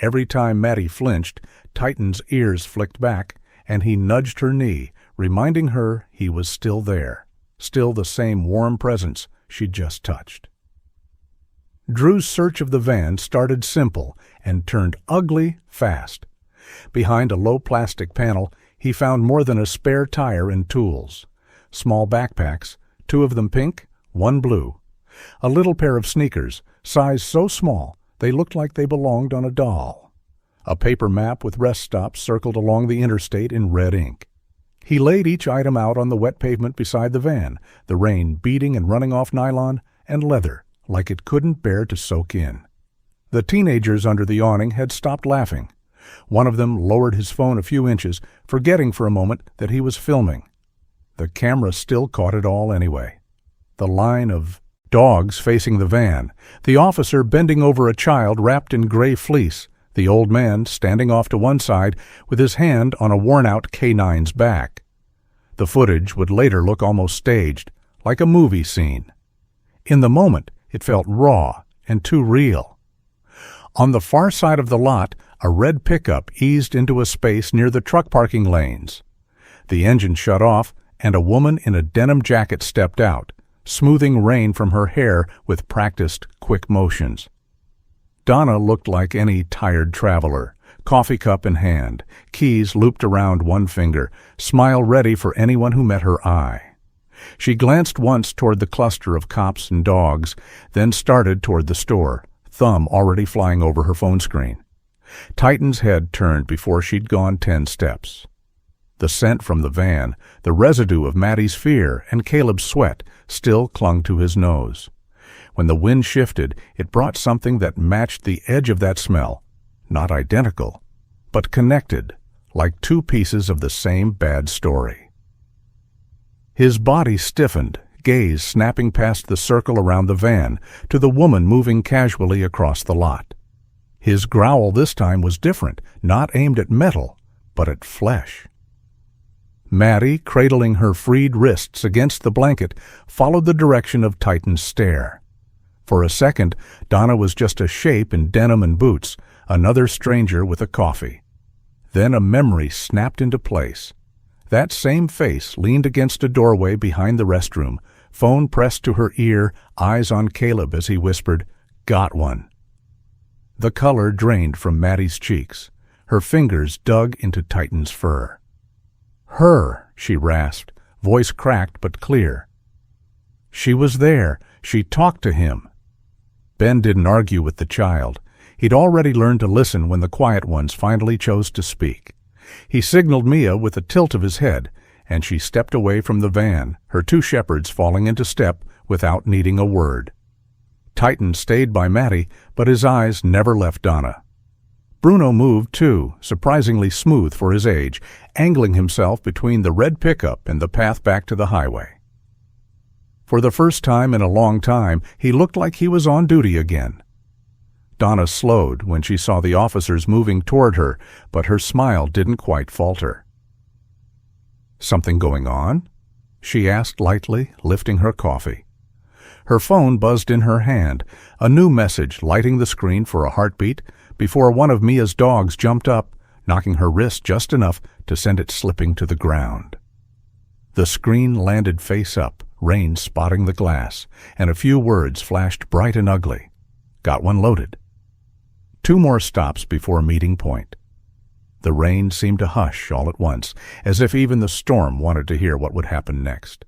Every time Maddie flinched, Titan's ears flicked back, and he nudged her knee, reminding her he was still there, still the same warm presence she'd just touched. Drew's search of the van started simple and turned ugly fast. Behind a low plastic panel, he found more than a spare tire and tools. Small backpacks, 2 of them pink, 1 blue. A little pair of sneakers, size so small they looked like they belonged on a doll. A paper map with rest stops circled along the interstate in red ink. He laid each item out on the wet pavement beside the van, the rain beating and running off nylon and leather like it couldn't bear to soak in. The teenagers under the awning had stopped laughing. One of them lowered his phone a few inches, forgetting for a moment that he was filming. The camera still caught it all anyway. The line of dogs facing the van, the officer bending over a child wrapped in gray fleece, the old man standing off to one side with his hand on a worn-out canine's back. The footage would later look almost staged, like a movie scene. In the moment, it felt raw and too real. On the far side of the lot, a red pickup eased into a space near the truck parking lanes. The engine shut off, and a woman in a denim jacket stepped out, smoothing rain from her hair with practiced, quick motions. Donna looked like any tired traveler, coffee cup in hand, keys looped around one finger, smile ready for anyone who met her eye. She glanced once toward the cluster of cops and dogs, then started toward the store, thumb already flying over her phone screen. Titan's head turned before she'd gone 10 steps. The scent from the van, the residue of Maddie's fear and Caleb's sweat, still clung to his nose. When the wind shifted, it brought something that matched the edge of that smell, not identical, but connected, like 2 pieces of the same bad story. His body stiffened, gaze snapping past the circle around the van to the woman moving casually across the lot. His growl this time was different, not aimed at metal, but at flesh. Maddie, cradling her freed wrists against the blanket, followed the direction of Titan's stare. For a second, Donna was just a shape in denim and boots, another stranger with a coffee. Then a memory snapped into place. That same face leaned against a doorway behind the restroom, phone pressed to her ear, eyes on Caleb as he whispered, "Got one." The color drained from Maddie's cheeks. Her fingers dug into Titan's fur. "Her," she rasped, voice cracked but clear. She was there. She talked to him. Ben didn't argue with the child. He'd already learned to listen when the quiet ones finally chose to speak. He signaled Mia with a tilt of his head, and she stepped away from the van, her two shepherds falling into step without needing a word. Titan stayed by Matty, but his eyes never left Donna. Bruno moved too, surprisingly smooth for his age, angling himself between the red pickup and the path back to the highway. For the first time in a long time, he looked like he was on duty again. Donna slowed when she saw the officers moving toward her, but her smile didn't quite falter. "Something going on?" she asked lightly, lifting her coffee. Her phone buzzed in her hand, a new message lighting the screen for a heartbeat before one of Mia's dogs jumped up, knocking her wrist just enough to send it slipping to the ground. The screen landed face up, rain spotting the glass, and a few words flashed bright and ugly. "Got one loaded." 2 more stops before meeting point. The rain seemed to hush all at once, as if even the storm wanted to hear what would happen next.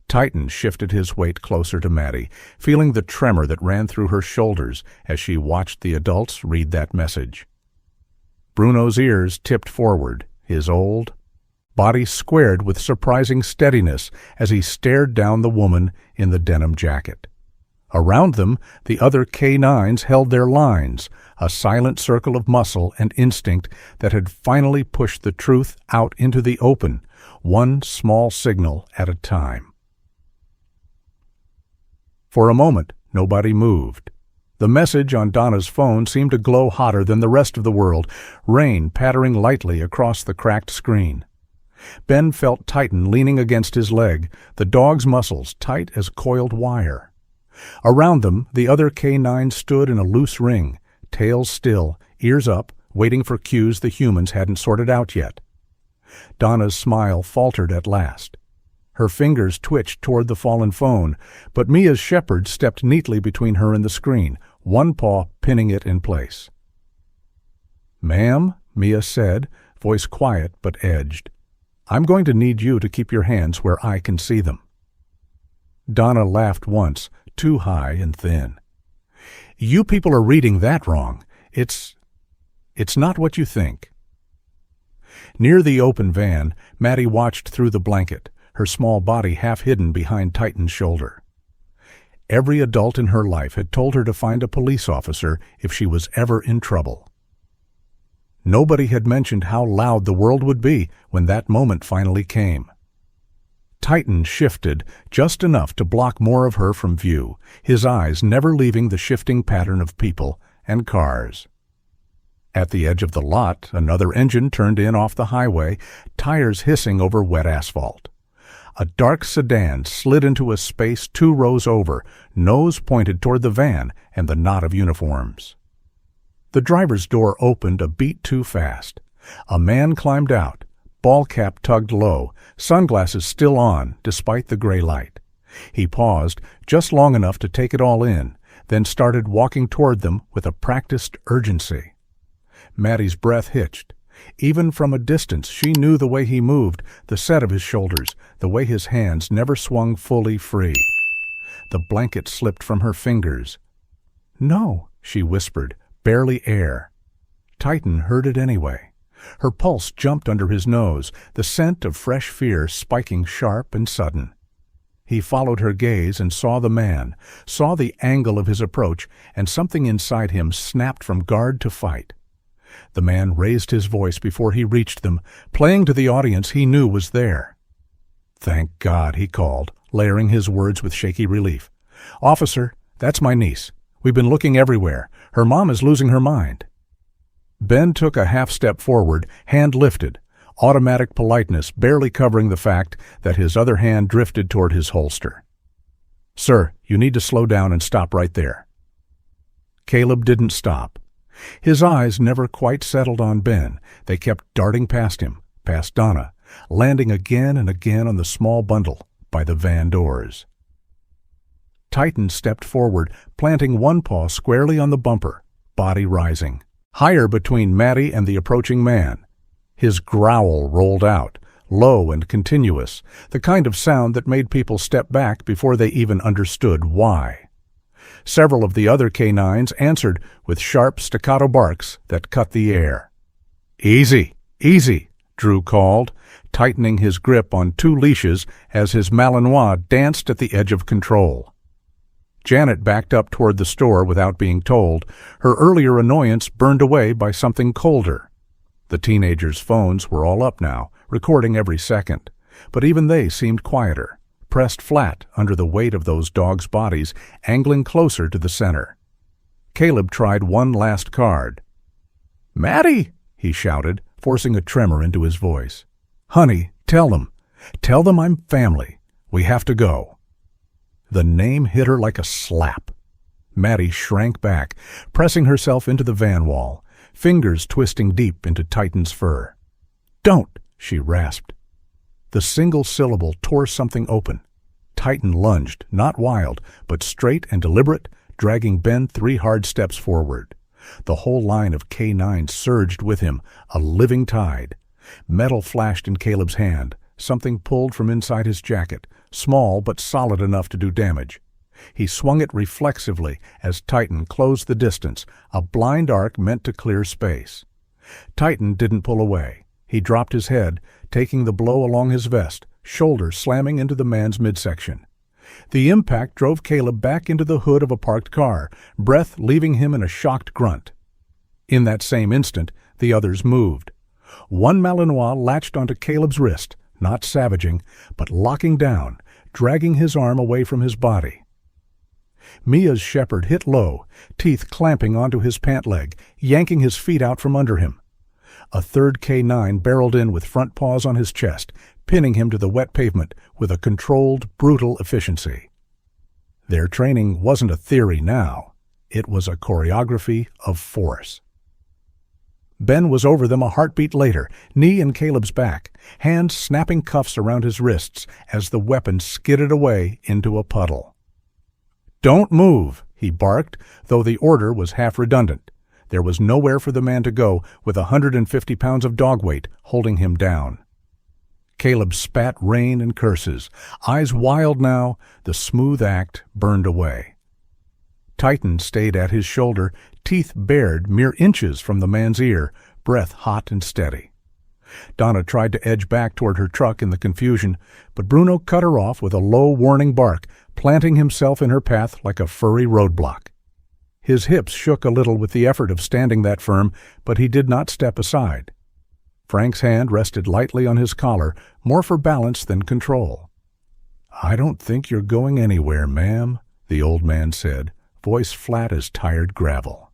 Titan shifted his weight closer to Matty, feeling the tremor that ran through her shoulders as she watched the adults read that message. Bruno's ears tipped forward, his old body squared with surprising steadiness as he stared down the woman in the denim jacket. Around them, the other K9s held their lines, a silent circle of muscle and instinct that had finally pushed the truth out into the open, one small signal at a time. For a moment, nobody moved. The message on Donna's phone seemed to glow hotter than the rest of the world, rain pattering lightly across the cracked screen. Ben felt Titan leaning against his leg, the dog's muscles tight as coiled wire. Around them, the other K9 stood in a loose ring, tails still, ears up, waiting for cues the humans hadn't sorted out yet. Donna's smile faltered at last. Her fingers twitched toward the fallen phone, but Mia's shepherd stepped neatly between her and the screen, one paw pinning it in place. "Ma'am," Mia said, voice quiet but edged, "I'm going to need you to keep your hands where I can see them." Donna laughed once, too high and thin. "You people are reading that wrong. It's not what you think." Near the open van, Matty watched through the blanket, her small body half hidden behind Titan's shoulder. Every adult in her life had told her to find a police officer if she was ever in trouble. Nobody had mentioned how loud the world would be when that moment finally came. Titan shifted just enough to block more of her from view, his eyes never leaving the shifting pattern of people and cars. At the edge of the lot, another engine turned in off the highway, tires hissing over wet asphalt. A dark sedan slid into a space 2 rows over, nose pointed toward the van and the knot of uniforms. The driver's door opened a beat too fast. A man climbed out, ball cap tugged low, sunglasses still on despite the gray light. He paused just long enough to take it all in, then started walking toward them with a practiced urgency. Matty's breath hitched. Even from a distance, she knew the way he moved, the set of his shoulders, the way his hands never swung fully free. The blanket slipped from her fingers. "No," she whispered, barely air. Titan heard it anyway. Her pulse jumped under his nose, the scent of fresh fear spiking sharp and sudden. He followed her gaze and saw the man, saw the angle of his approach, and something inside him snapped from guard to fight. The man raised his voice before he reached them, playing to the audience he knew was there. "Thank God," he called, layering his words with shaky relief. "Officer, that's my niece. We've been looking everywhere. Her mom is losing her mind." Ben took a half-step forward, hand lifted, automatic politeness barely covering the fact that his other hand drifted toward his holster. "Sir, you need to slow down and stop right there." Caleb didn't stop. His eyes never quite settled on Ben. They kept darting past him, past Donna, landing again and again on the small bundle by the van doors. Titan stepped forward, planting one paw squarely on the bumper, body rising, higher between Matty and the approaching man. His growl rolled out, low and continuous, the kind of sound that made people step back before they even understood why. Several of the other canines answered with sharp staccato barks that cut the air. "Easy, easy," Drew called, tightening his grip on 2 leashes as his Malinois danced at the edge of control. Janet backed up toward the store without being told, her earlier annoyance burned away by something colder. The teenagers' phones were all up now, recording every second, but even they seemed quieter, pressed flat under the weight of those dogs' bodies, angling closer to the center. Caleb tried one last card. "Maddie!" he shouted, forcing a tremor into his voice. "Honey, tell them. Tell them I'm family. We have to go." The name hit her like a slap. Maddie shrank back, pressing herself into the van wall, fingers twisting deep into Titan's fur. "Don't!" she rasped. The single syllable tore something open. Titan lunged, not wild, but straight and deliberate, dragging Ben 3 hard steps forward. The whole line of K9 surged with him, a living tide. Metal flashed in Caleb's hand, something pulled from inside his jacket, small but solid enough to do damage. He swung it reflexively as Titan closed the distance, a blind arc meant to clear space. Titan didn't pull away. He dropped his head, taking the blow along his vest, shoulder slamming into the man's midsection. The impact drove Caleb back into the hood of a parked car, breath leaving him in a shocked grunt. In that same instant, the others moved. One Malinois latched onto Caleb's wrist, not savaging, but locking down, dragging his arm away from his body. Mia's shepherd hit low, teeth clamping onto his pant leg, yanking his feet out from under him. A third K9 barreled in with front paws on his chest, pinning him to the wet pavement with a controlled, brutal efficiency. Their training wasn't a theory now. It was a choreography of force. Ben was over them a heartbeat later, knee in Caleb's back, hands snapping cuffs around his wrists as the weapon skidded away into a puddle. "Don't move," he barked, though the order was half redundant. There was nowhere for the man to go with 150 pounds of dog weight holding him down. Caleb spat rain and curses. Eyes wild now, the smooth act burned away. Titan stayed at his shoulder, teeth bared mere inches from the man's ear, breath hot and steady. Donna tried to edge back toward her truck in the confusion, but Bruno cut her off with a low warning bark, planting himself in her path like a furry roadblock. His hips shook a little with the effort of standing that firm, but he did not step aside. Frank's hand rested lightly on his collar, more for balance than control. "I don't think you're going anywhere, ma'am," the old man said, voice flat as tired gravel.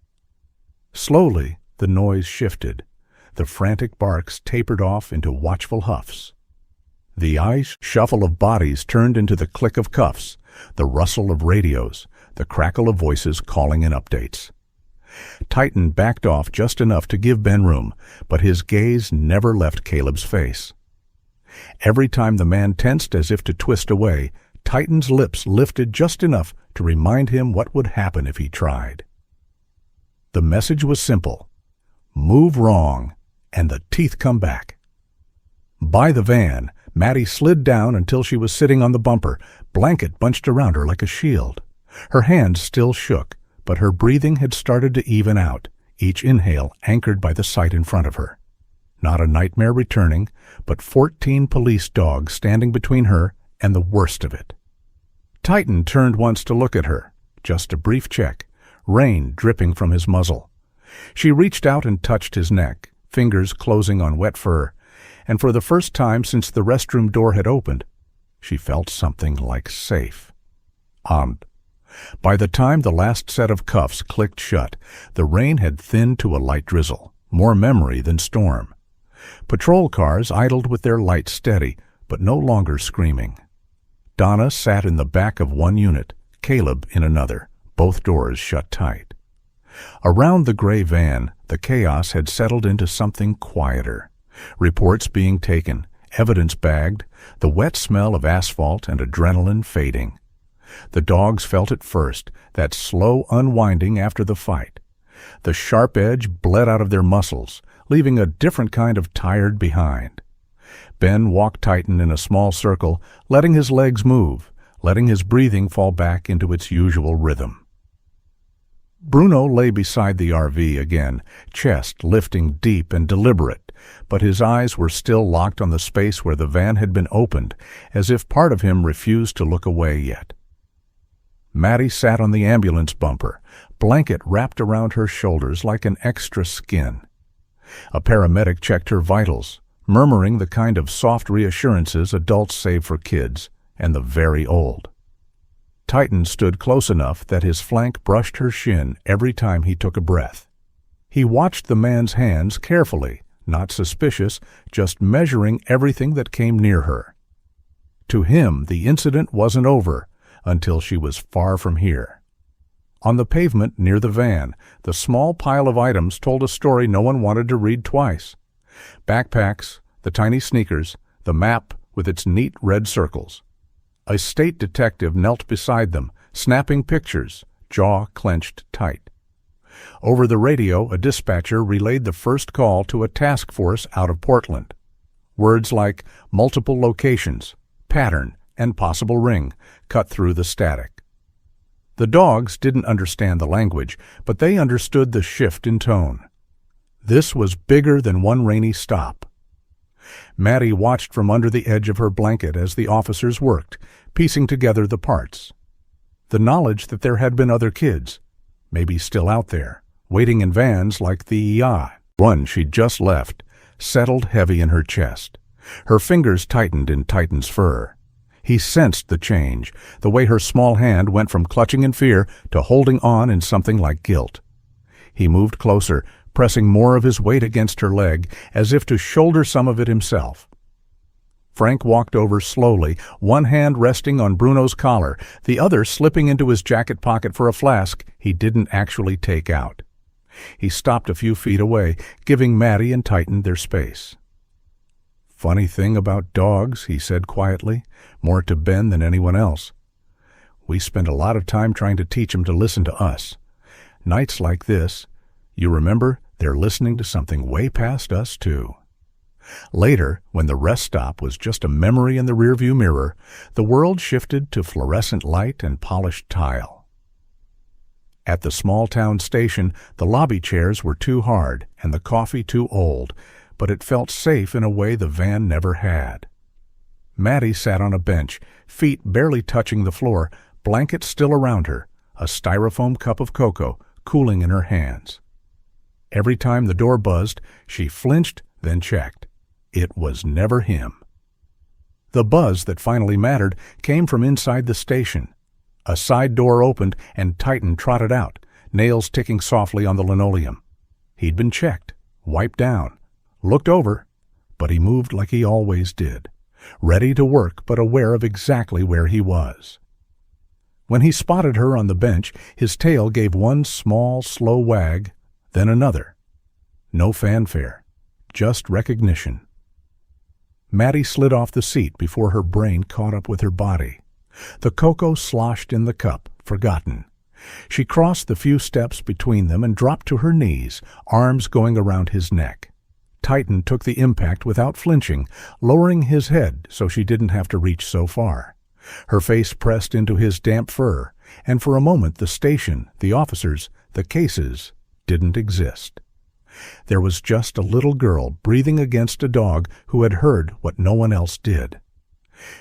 Slowly, the noise shifted. The frantic barks tapered off into watchful huffs. The ice shuffle of bodies turned into the click of cuffs, the rustle of radios, the crackle of voices calling in updates. Titan backed off just enough to give Ben room, but his gaze never left Caleb's face. Every time the man tensed as if to twist away, Titan's lips lifted just enough to remind him what would happen if he tried. The message was simple. Move wrong, and the teeth come back. By the van, Maddie slid down until she was sitting on the bumper, blanket bunched around her like a shield. Her hands still shook, but her breathing had started to even out, each inhale anchored by the sight in front of her. Not a nightmare returning, but 14 police dogs standing between her and the worst of it. Titan turned once to look at her, just a brief check, rain dripping from his muzzle. She reached out and touched his neck, fingers closing on wet fur, and for the first time since the restroom door had opened, she felt something like safe. By the time the last set of cuffs clicked shut, the rain had thinned to a light drizzle, more memory than storm. Patrol cars idled with their lights steady, but no longer screaming. Donna sat in the back of one unit, Caleb in another, both doors shut tight. Around the gray van, the chaos had settled into something quieter. Reports being taken, evidence bagged, the wet smell of asphalt and adrenaline fading. The dogs felt it first, that slow unwinding after the fight. The sharp edge bled out of their muscles, leaving a different kind of tired behind. Ben walked Titan in a small circle, letting his legs move, letting his breathing fall back into its usual rhythm. Bruno lay beside the RV again, chest lifting deep and deliberate, but his eyes were still locked on the space where the van had been opened, as if part of him refused to look away yet. Maddie sat on the ambulance bumper, blanket wrapped around her shoulders like an extra skin. A paramedic checked her vitals, murmuring the kind of soft reassurances adults save for kids and the very old. Titan stood close enough that his flank brushed her shin every time he took a breath. He watched the man's hands carefully, not suspicious, just measuring everything that came near her. To him, the incident wasn't over until she was far from here. On the pavement near the van, the small pile of items told a story no one wanted to read twice. Backpacks, the tiny sneakers, the map with its neat red circles. A state detective knelt beside them, snapping pictures, jaw clenched tight. Over the radio, a dispatcher relayed the first call to a task force out of Portland. Words like multiple locations, pattern, and possible ring cut through the static. The dogs didn't understand the language, but they understood the shift in tone. This was bigger than one rainy stop. Maddie watched from under the edge of her blanket as the officers worked, piecing together the parts. The knowledge that there had been other kids, maybe still out there, waiting in vans like the one she'd just left, settled heavy in her chest. Her fingers tightened in Titan's fur. He sensed the change, the way her small hand went from clutching in fear to holding on in something like guilt. He moved closer, pressing more of his weight against her leg, as if to shoulder some of it himself. Frank walked over slowly, one hand resting on Bruno's collar, the other slipping into his jacket pocket for a flask he didn't actually take out. He stopped a few feet away, giving Maddie and Titan their space. "Funny thing about dogs," he said quietly, more to Ben than anyone else. "We spend a lot of time trying to teach them to listen to us. Nights like this, you remember, they're listening to something way past us, too." Later, when the rest stop was just a memory in the rearview mirror, the world shifted to fluorescent light and polished tile. At the small-town station, the lobby chairs were too hard and the coffee too old, but it felt safe in a way the van never had. Maddie sat on a bench, feet barely touching the floor, blanket still around her, a styrofoam cup of cocoa cooling in her hands. Every time the door buzzed, she flinched, then checked. It was never him. The buzz that finally mattered came from inside the station. A side door opened and Titan trotted out, nails ticking softly on the linoleum. He'd been checked, wiped down, looked over, but he moved like he always did, ready to work but aware of exactly where he was. When he spotted her on the bench, his tail gave one small, slow wag, then another. No fanfare, just recognition. Maddie slid off the seat before her brain caught up with her body. The cocoa sloshed in the cup, forgotten. She crossed the few steps between them and dropped to her knees, arms going around his neck. Titan took the impact without flinching, lowering his head so she didn't have to reach so far. Her face pressed into his damp fur, and for a moment the station, the officers, the cases didn't exist. There was just a little girl breathing against a dog who had heard what no one else did.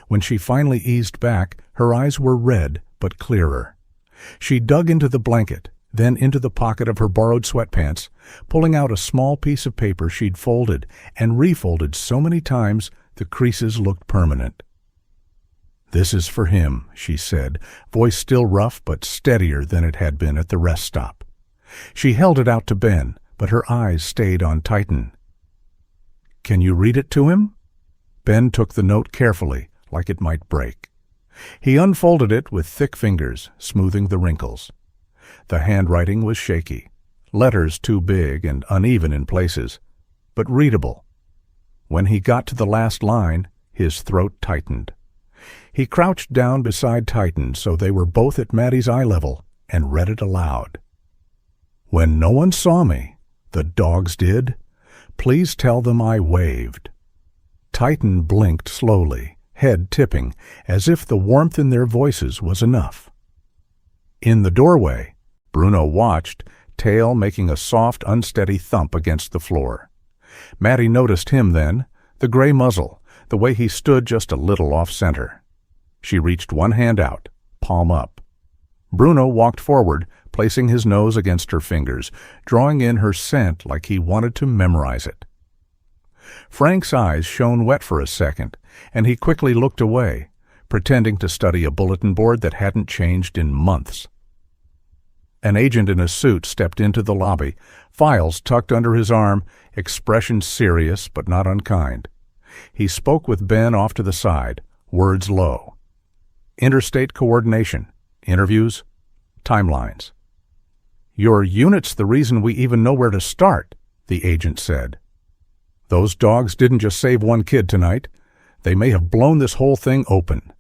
When she finally eased back, her eyes were red but clearer. She dug into the blanket, then into the pocket of her borrowed sweatpants, pulling out a small piece of paper she'd folded and refolded so many times the creases looked permanent. "This is for him," she said, voice still rough but steadier than it had been at the rest stop. She held it out to Ben, but her eyes stayed on Titan. "Can you read it to him?" Ben took the note carefully, like it might break. He unfolded it with thick fingers, smoothing the wrinkles. The handwriting was shaky, letters too big and uneven in places, but readable. When he got to the last line, his throat tightened. He crouched down beside Titan so they were both at Maddie's eye level and read it aloud. "When no one saw me, the dogs did. Please tell them I waved. Titan blinked slowly, head tipping, as if the warmth in their voices was enough. In the doorway, Bruno watched, tail making a soft, unsteady thump against the floor. Maddie noticed him then, the gray muzzle, the way he stood just a little off-center. She reached one hand out, palm up. Bruno walked forward, placing his nose against her fingers, drawing in her scent like he wanted to memorize it. Frank's eyes shone wet for a second, and he quickly looked away, pretending to study a bulletin board that hadn't changed in months. An agent in a suit stepped into the lobby, files tucked under his arm, expression serious but not unkind. He spoke with Ben off to the side, words low. Interstate coordination, interviews, timelines. "Your unit's the reason we even know where to start," the agent said. "Those dogs didn't just save one kid tonight. They may have blown this whole thing open."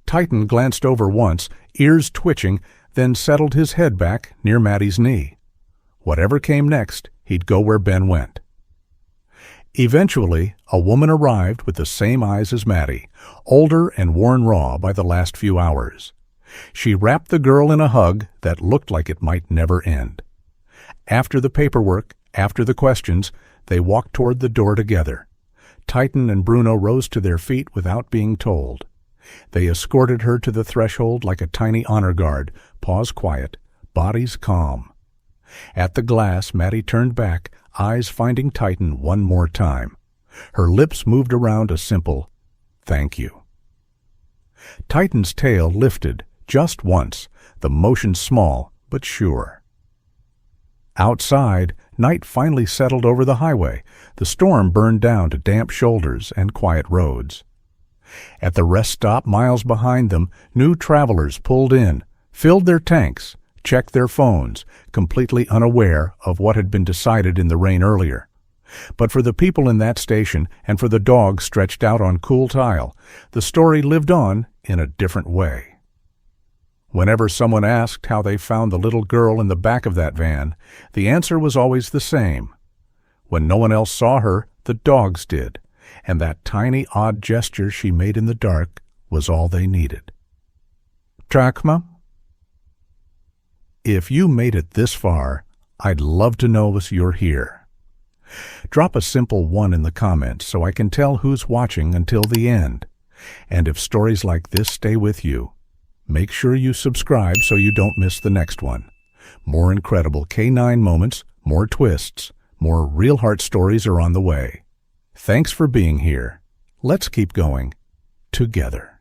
Titan glanced over once, ears twitching, then settled his head back near Maddie's knee. Whatever came next, he'd go where Ben went. Eventually, a woman arrived with the same eyes as Maddie, older and worn raw by the last few hours. She wrapped the girl in a hug that looked like it might never end. After the paperwork, after the questions, they walked toward the door together. Titan and Bruno rose to their feet without being told. They escorted her to the threshold like a tiny honor guard, paws quiet, bodies calm. At the glass, Maddie turned back, eyes finding Titan one more time. Her lips moved around a simple, "Thank you." Titan's tail lifted, just once, the motion small but sure. Outside, night finally settled over the highway. The storm burned down to damp shoulders and quiet roads. At the rest stop miles behind them, new travelers pulled in, filled their tanks, checked their phones, completely unaware of what had been decided in the rain earlier. But for the people in that station and for the dogs stretched out on cool tile, the story lived on in a different way. Whenever someone asked how they found the little girl in the back of that van, the answer was always the same. When no one else saw her, the dogs did, and that tiny odd gesture she made in the dark was all they needed. Trakma? If you made it this far, I'd love to know you're here. Drop a simple 1 in the comments so I can tell who's watching until the end. And if stories like this stay with you, make sure you subscribe so you don't miss the next one. More incredible K9 moments, more twists, more real heart stories are on the way. Thanks for being here. Let's keep going together.